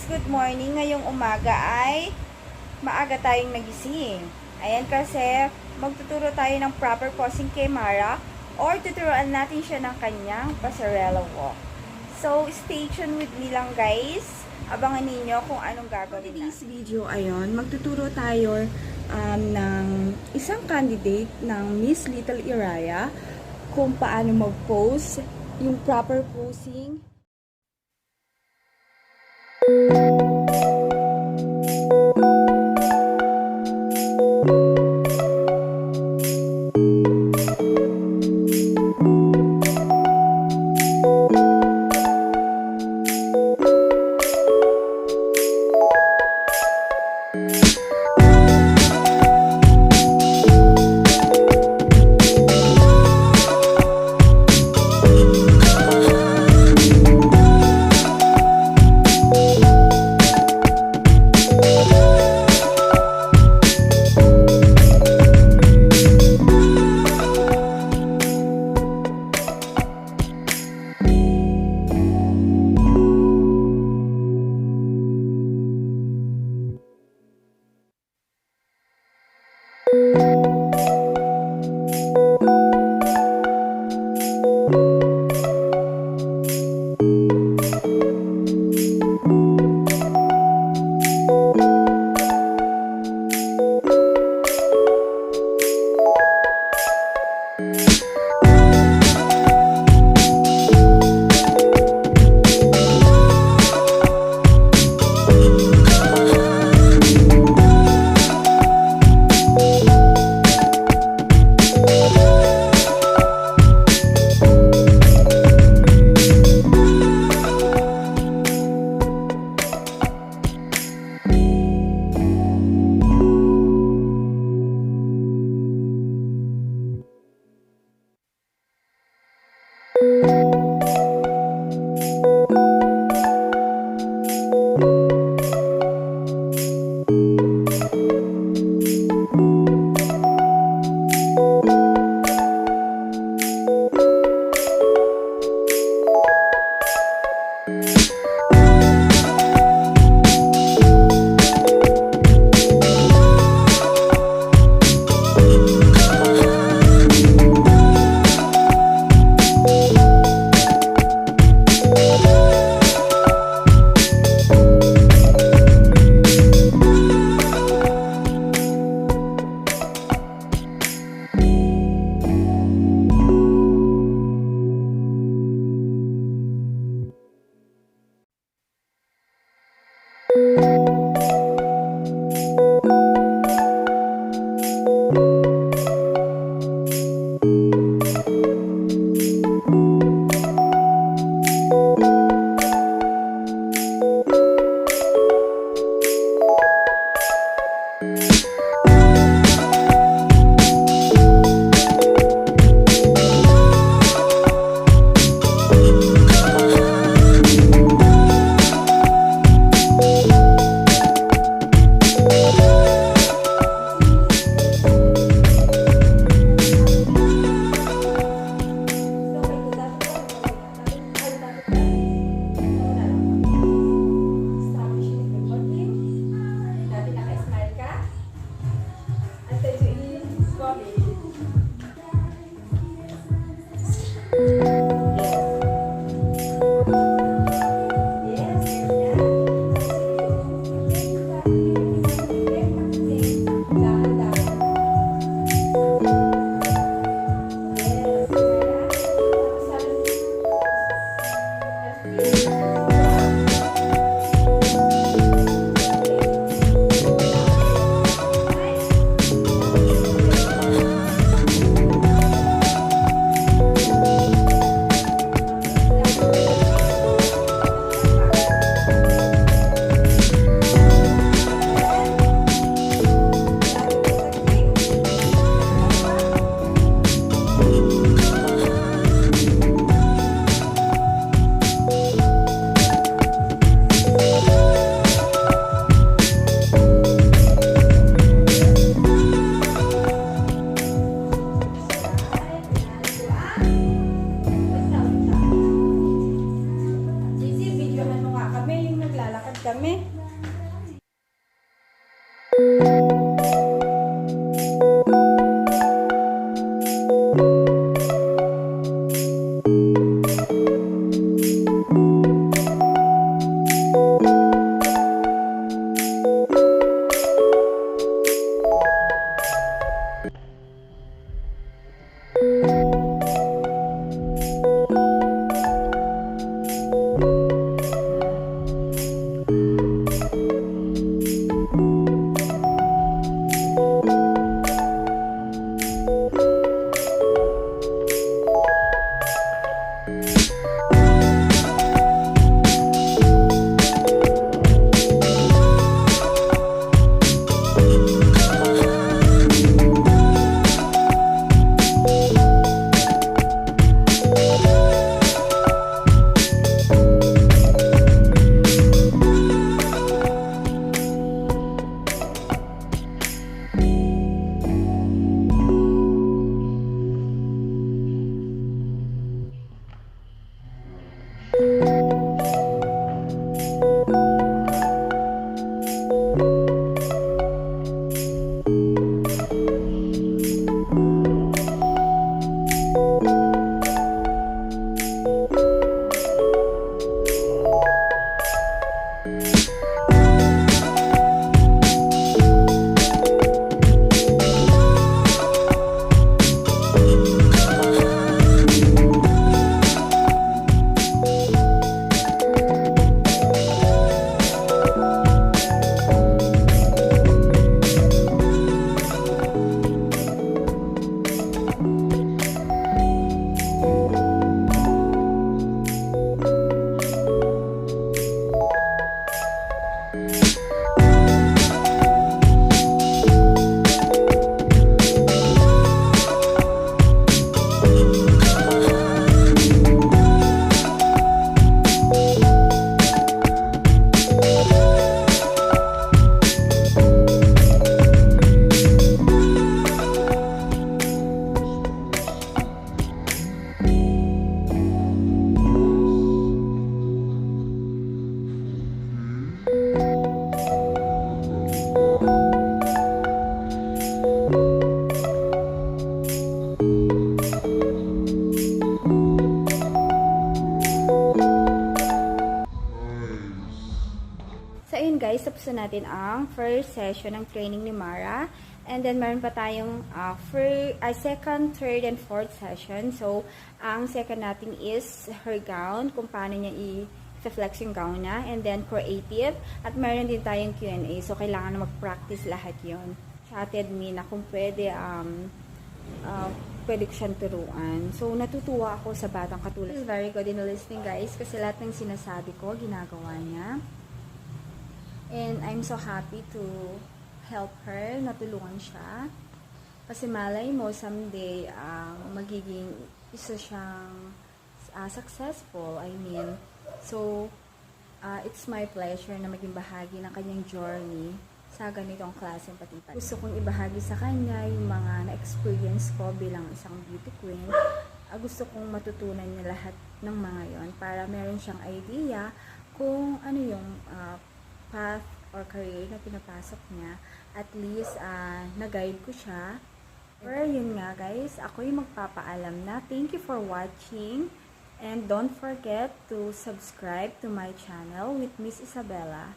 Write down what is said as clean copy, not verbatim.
good morning. Ngayong umaga ay maaga tayong nagising. Ayan kasi magtuturo tayo ng proper posing kay Mara or tuturuan natin siya ng kanyang pasarela walk. So, stay tuned with me lang guys. Abangan ninyo kung anong gagawin natin. Today's video ayon, magtuturo tayo ng isang candidate ng Miss Little Iraya kung paano mag-pose, yung proper posing. kami. So, ayun guys, tapos na natin ang first session ng training ni Mara. And then, meron pa tayong second, third, and fourth session. So, ang second natin is her gown, kung paano niya i-flex yung gown niya. And then, creative. At meron din tayong Q&A. So, kailangan na mag-practice lahat yon. Chatted me na kung pwede, pwede ko siyang turuan. So, natutuwa ako sa batang katulad. This is very good in listening, guys. Kasi lahat ng sinasabi ko, ginagawa niya. And I'm so happy to help her, natulungan siya. Kasi malay mo, someday, magiging isa siyang successful, I mean. So, it's my pleasure na maging bahagi ng kanyang journey sa ganitong klaseng patipan. Gusto kong ibahagi sa kanya yung mga na-experience ko bilang isang beauty queen. Gusto kong matutunan niya lahat ng mga yon para meron siyang idea kung ano yung path or career na pinapasok niya. At least, na-guide ko siya. Pero yun nga guys, ako yung magpapaalam na. Thank you for watching. And don't forget to subscribe to my channel with Miss Isabella.